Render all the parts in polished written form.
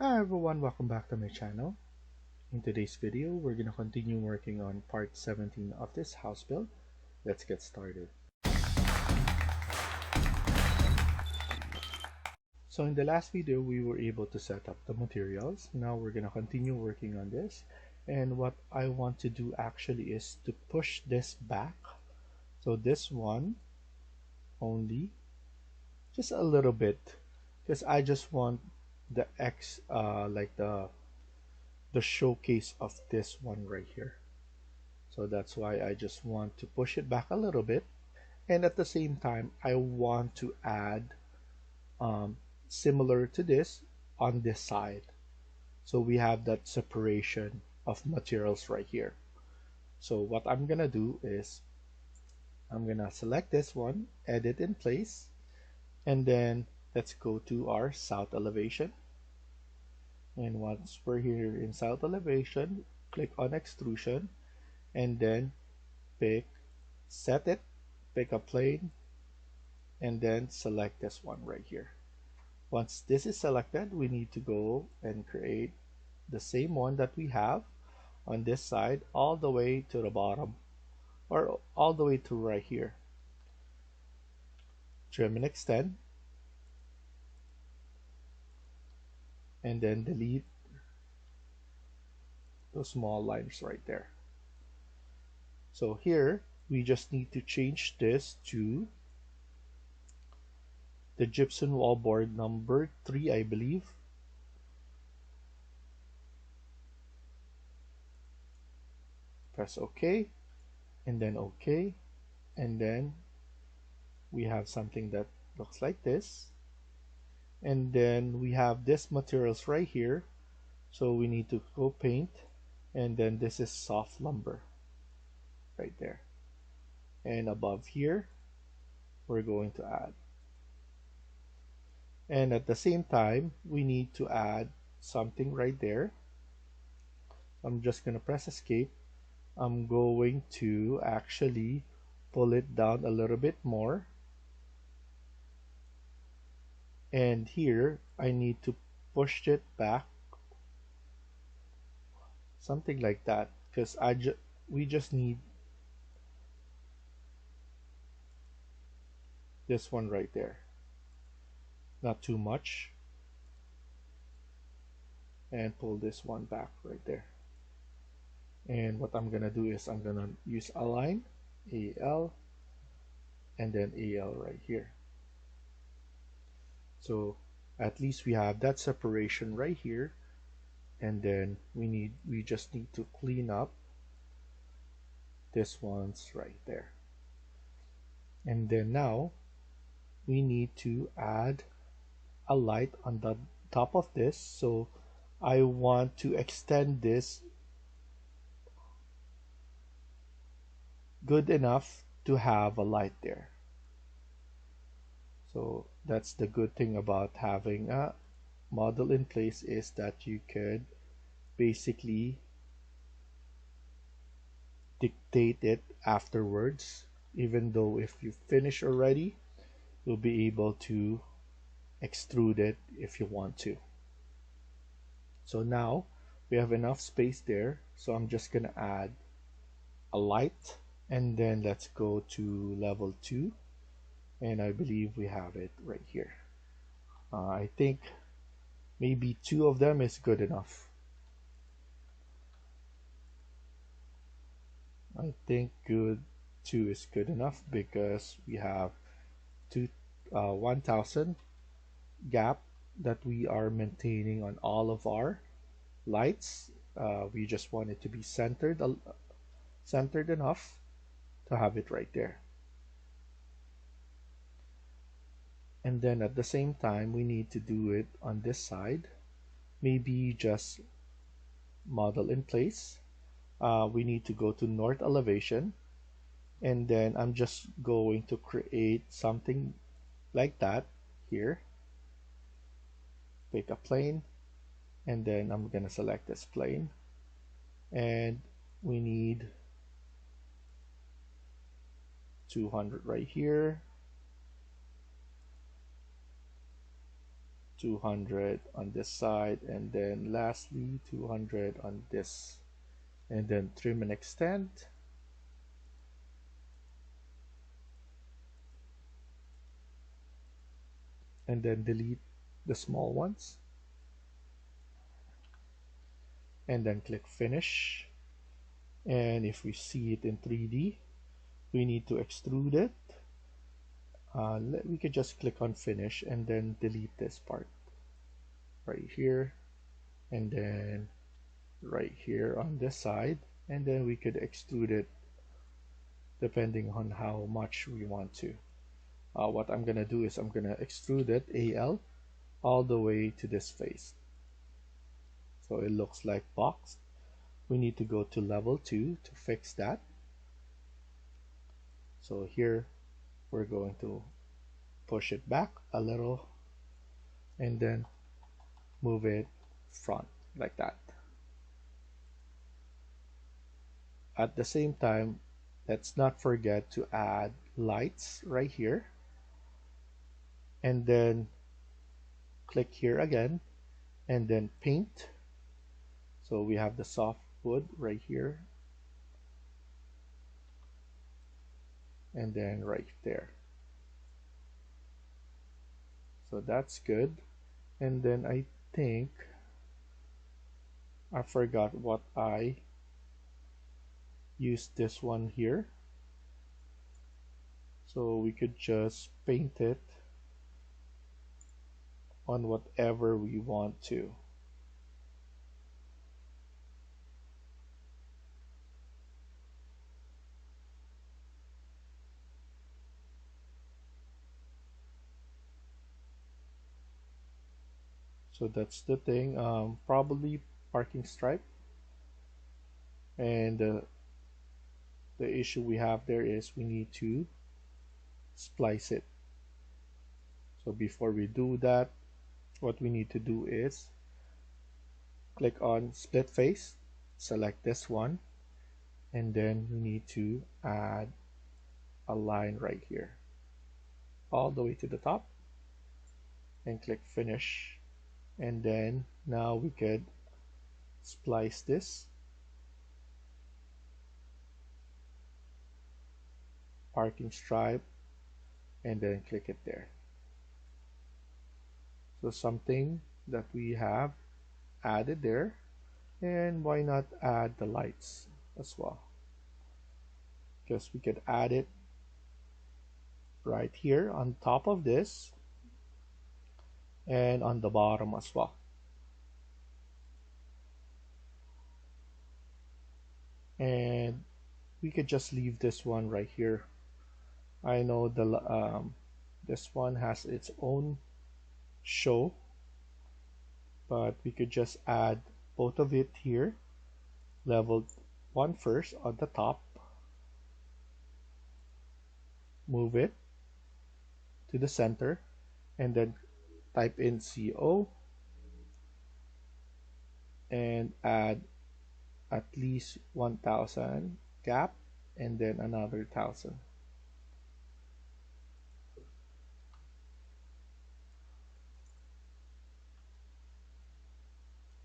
Hi everyone, welcome back to my channel. In today's video, we're going to continue working on part 17 of this house build. Let's get started. So in the last video, we were able to set up the materials. Now we're going to continue working on this. And what I want to do actually is to push this back. So this one only, just a little bit, because I just want the the showcase of this one right here. So that's why I just want to push it back a little bit, and at the same time I want to add similar to this on this side, so we have that separation of materials right here. So what I'm gonna do is I'm gonna select this one, edit in place, and then let's go to our south elevation. And once we're here in south elevation, click on extrusion, and then set it, pick a plane, and then select this one right here. Once this is selected, we need to go and create the same one that we have on this side all the way to the bottom, or all the way to right here. Trim and extend, and then delete those small lines right there. So here we just need to change this to the gypsum wall board number 3, I believe. Press OK, and then OK, and then we have something that looks like this. And then we have this materials right here, so we need to go paint, and then this is soft lumber right there. And above here we're going to add, and at the same time we need to add something right there. I'm just gonna press escape. I'm going to actually pull it down a little bit more, and here I need to push it back, something like that, because we just need this one right there, not too much, and pull this one back right there. And what I'm gonna do is I'm gonna use align, AL, and then AL right here. So at least we have that separation right here, and then we just need to clean up this one's right there. And then now we need to add a light on the top of this, so I want to extend this good enough to have a light there. So that's the good thing about having a model in place, is that you could basically dictate it afterwards. Even though if you finish already, you'll be able to extrude it if you want to. So now we have enough space there, so I'm just gonna add a light, and then let's go to level 2, and I believe we have it right here. I think maybe 2 of them is good enough. I think 2 is good enough, because we have 1000 gap that we are maintaining on all of our lights. We just want it to be centered enough to have it right there. And then at the same time we need to do it on this side. Maybe just model in place. We need to go to north elevation, and then I'm just going to create something like that here. Pick a plane, and then I'm gonna select this plane, and we need 200 right here, 200 on this side, and then lastly 200 on this, and then trim and extend, and then delete the small ones, and then click finish. And if we see it in 3D, we need to extrude it. We could just click on finish and then delete this part right here, and then right here on this side, and then we could extrude it depending on how much we want to. What I'm gonna do is I'm gonna extrude it AL all the way to this face, so it looks like box. We need to go to level 2 to fix that. So here we're going to push it back a little and then move it front like that. At the same time, let's not forget to add lights right here, and then click here again and then paint. So we have the soft wood right here and then right there. So that's good. And then I think I forgot what I used this one here. So we could just paint it on whatever we want to. So that's the thing. Probably parking stripe. And the issue we have there is we need to splice it. So before we do that, what we need to do is click on split face, select this one, and then we need to add a line right here all the way to the top and click finish. And then now we could splice this parking stripe and then click it there. So something that we have added there, and why not add the lights as well, because we could add it right here on top of this and on the bottom as well. And we could just leave this one right here. I know this one has its own show, but we could just add both of it here. Level 1 first on the top, move it to the center, and then type in CO and add at least 1000 gap and then another 1000.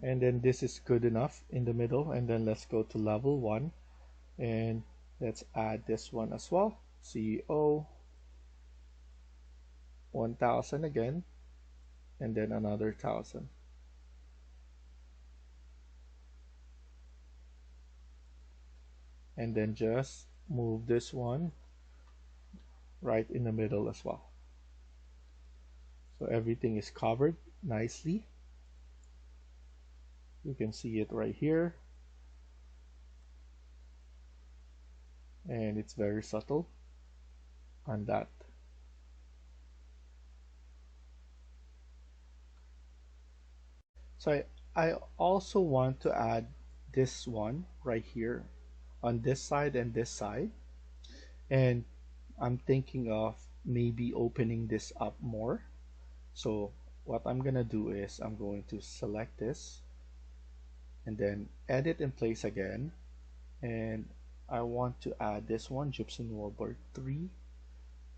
And then this is good enough in the middle, and then let's go to level 1 and let's add this one as well. CO 1000 again and then another 1000. And then just move this one right in the middle as well. So everything is covered nicely. You can see it right here. And it's very subtle on that. So I also want to add this one right here on this side and this side. And I'm thinking of maybe opening this up more. So what I'm gonna do is I'm going to select this and then edit in place again, and I want to add this one, gypsum wallboard 3,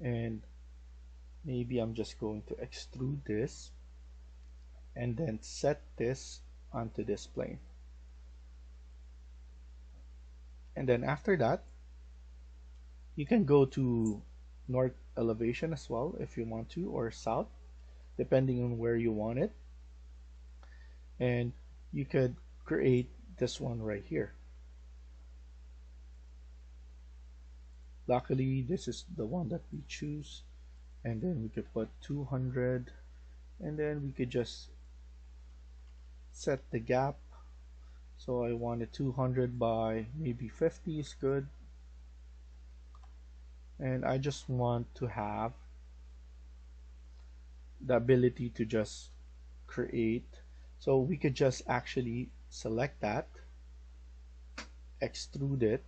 and maybe I'm just going to extrude this and then set this onto this plane. And then after that, you can go to north elevation as well if you want to, or south, depending on where you want it. And you could create this one right here. Luckily, this is the one that we choose. And then we could put 200, and then we could just set the gap. So I wanted 200 by maybe 50 is good. And I just want to have the ability to just create. So we could just actually select that, extrude it,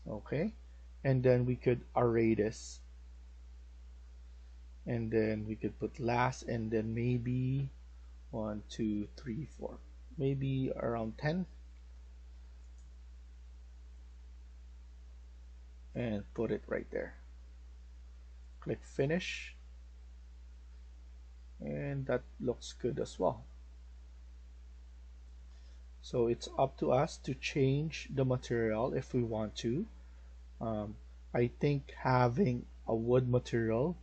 okay, and then we could array this, and then we could put last, and then maybe 1 2 3 4, maybe around 10, and put it right there. Click finish, and that looks good as well. So it's up to us to change the material if we want to. I think having a wood material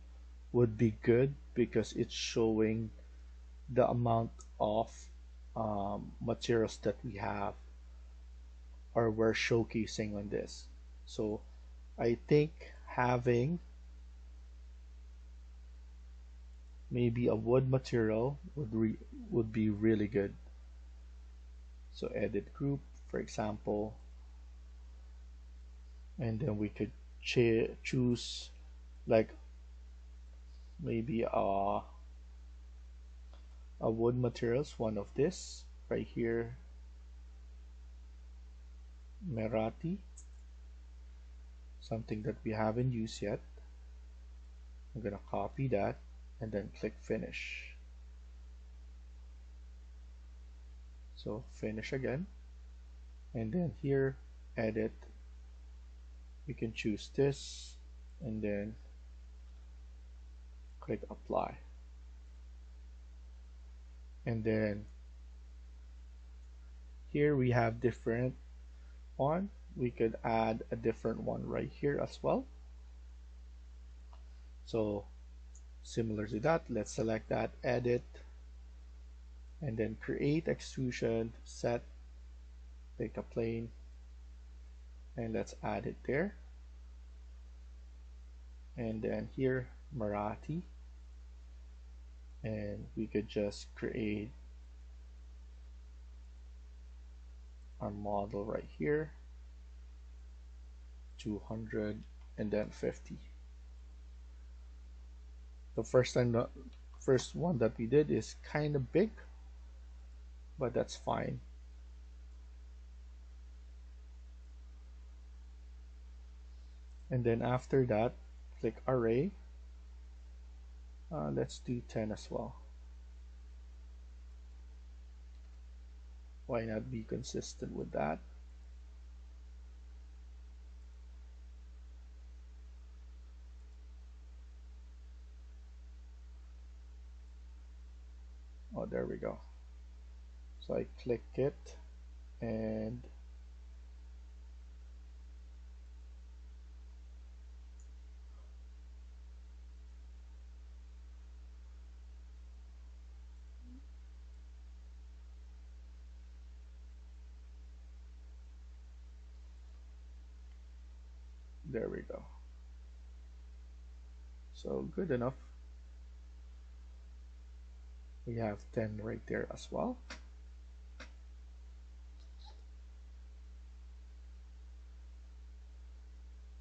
would be good because it's showing the amount of materials that we have or we're showcasing on this. So I think having maybe a wood material would be really good. So edit group, for example, and then we could choose like maybe a wood materials, one of this right here, Merati, something that we haven't used yet. I'm gonna copy that and then click finish. So finish again, and then here edit, you can choose this and then click apply, and then here we have different one. We could add a different one right here as well. So similar to that, let's select that, edit, and then create extrusion, set, pick a plane, and let's add it there. And then here Marathi, and we could just create our model right here, 200 and then 50. The first one that we did is kind of big, but that's fine. And then after that, click array. Let's do 10 as well. Why not be consistent with that? Oh, there we go. So I click it, and there we go. So good enough. We have 10 right there as well.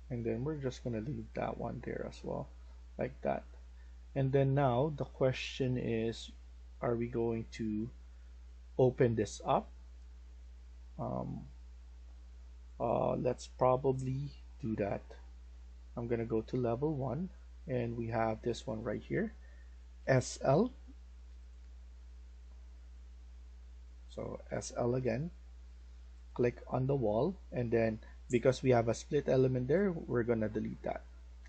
And then we're just gonna leave that one there as well, like that. And then now the question is, are we going to open this up? Let's probably do that. I'm gonna go to level 1, and we have this one right here, SL. So SL again, click on the wall, and then because we have a split element there, we're gonna delete that.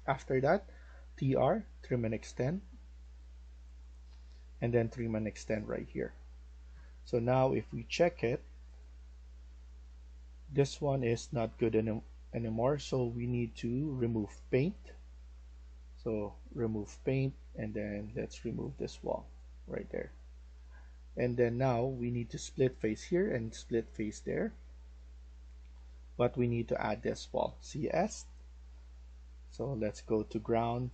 After that, TR, trim and extend, and then trim and extend right here. So now if we check it, this one is not good anymore, so we need to remove paint. So remove paint, and then let's remove this wall right there. And then now we need to split face here and split face there, but we need to add this wall, CS. So let's go to ground,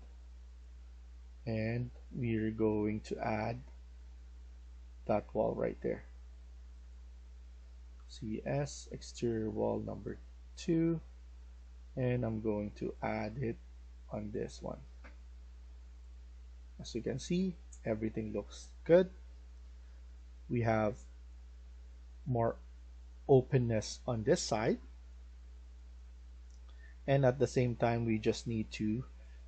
and we're going to add that wall right there. CS exterior wall number 2, and I'm going to add it on this one. As you can see, everything looks good. We have more openness on this side, and at the same time we just need to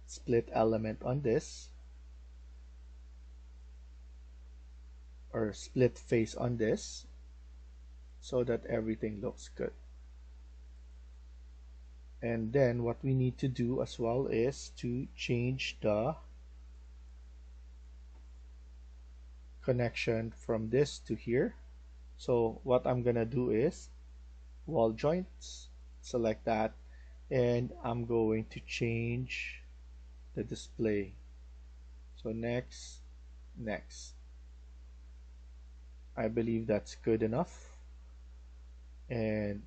split element on this, or split face on this, so that everything looks good. And then what we need to do as well is to change the connection from this to here. So what I'm gonna do is wall joints, select that, and I'm going to change the display. So next, I believe that's good enough, and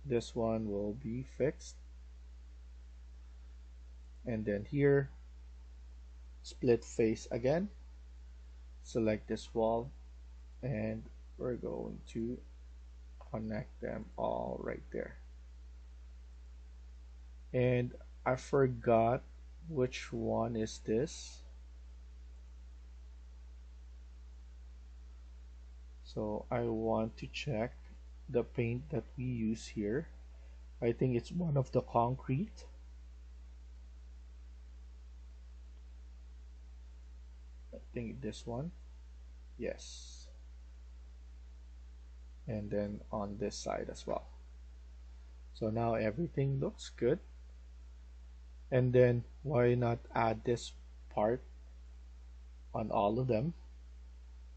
this one will be fixed. And then here, split face again, select this wall, and we're going to connect them all right there. And I forgot which one is this. So I want to check the paint that we use here. I think it's one of the concrete. I think this one. Yes. And then on this side as well. So now everything looks good. And then why not add this part on all of them?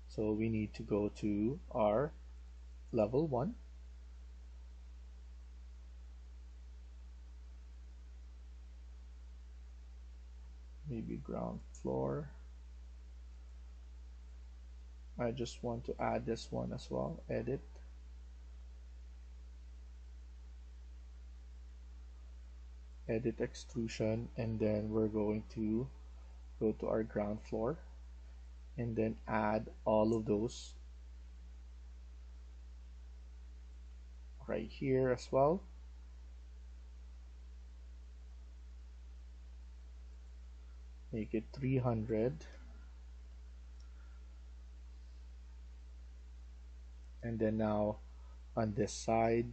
So we need to go to our level 1. Maybe ground floor. I just want to add this one as well. Edit. Edit extrusion, and then we're going to go to our ground floor and then add all of those right here as well. Make it 300, and then now on this side,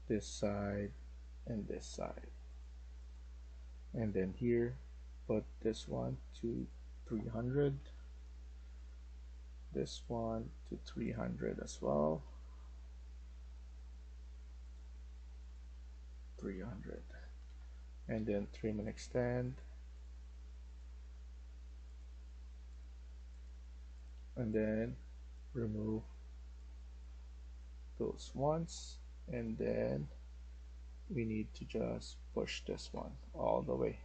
this side, and this side, and then here put this one to 300, this one to 300 as well, 300, and then trim and extend, and then remove those ones, and then we need to just push this one all the way.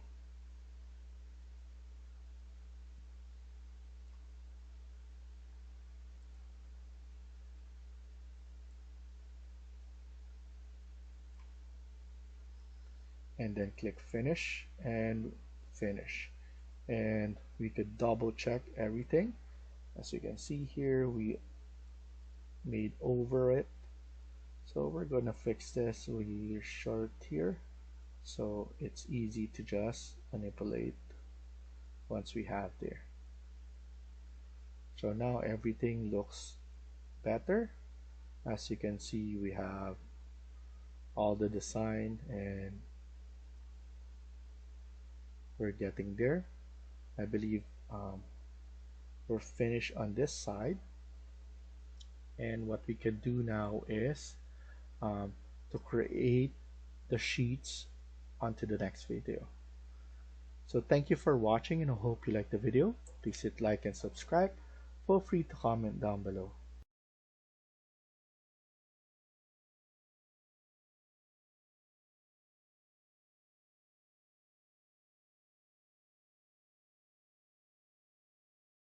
And then click finish and finish, and we could double check everything. As you can see here, we made over it, so we're gonna fix this. We're short here, so it's easy to just manipulate once we have there. So now everything looks better. As you can see, we have all the design, and we're getting there. I believe we're finished on this side, and what we can do now is to create the sheets on to the next video. So thank you for watching and I hope you liked the video. Please hit like and subscribe. Feel free to comment down below.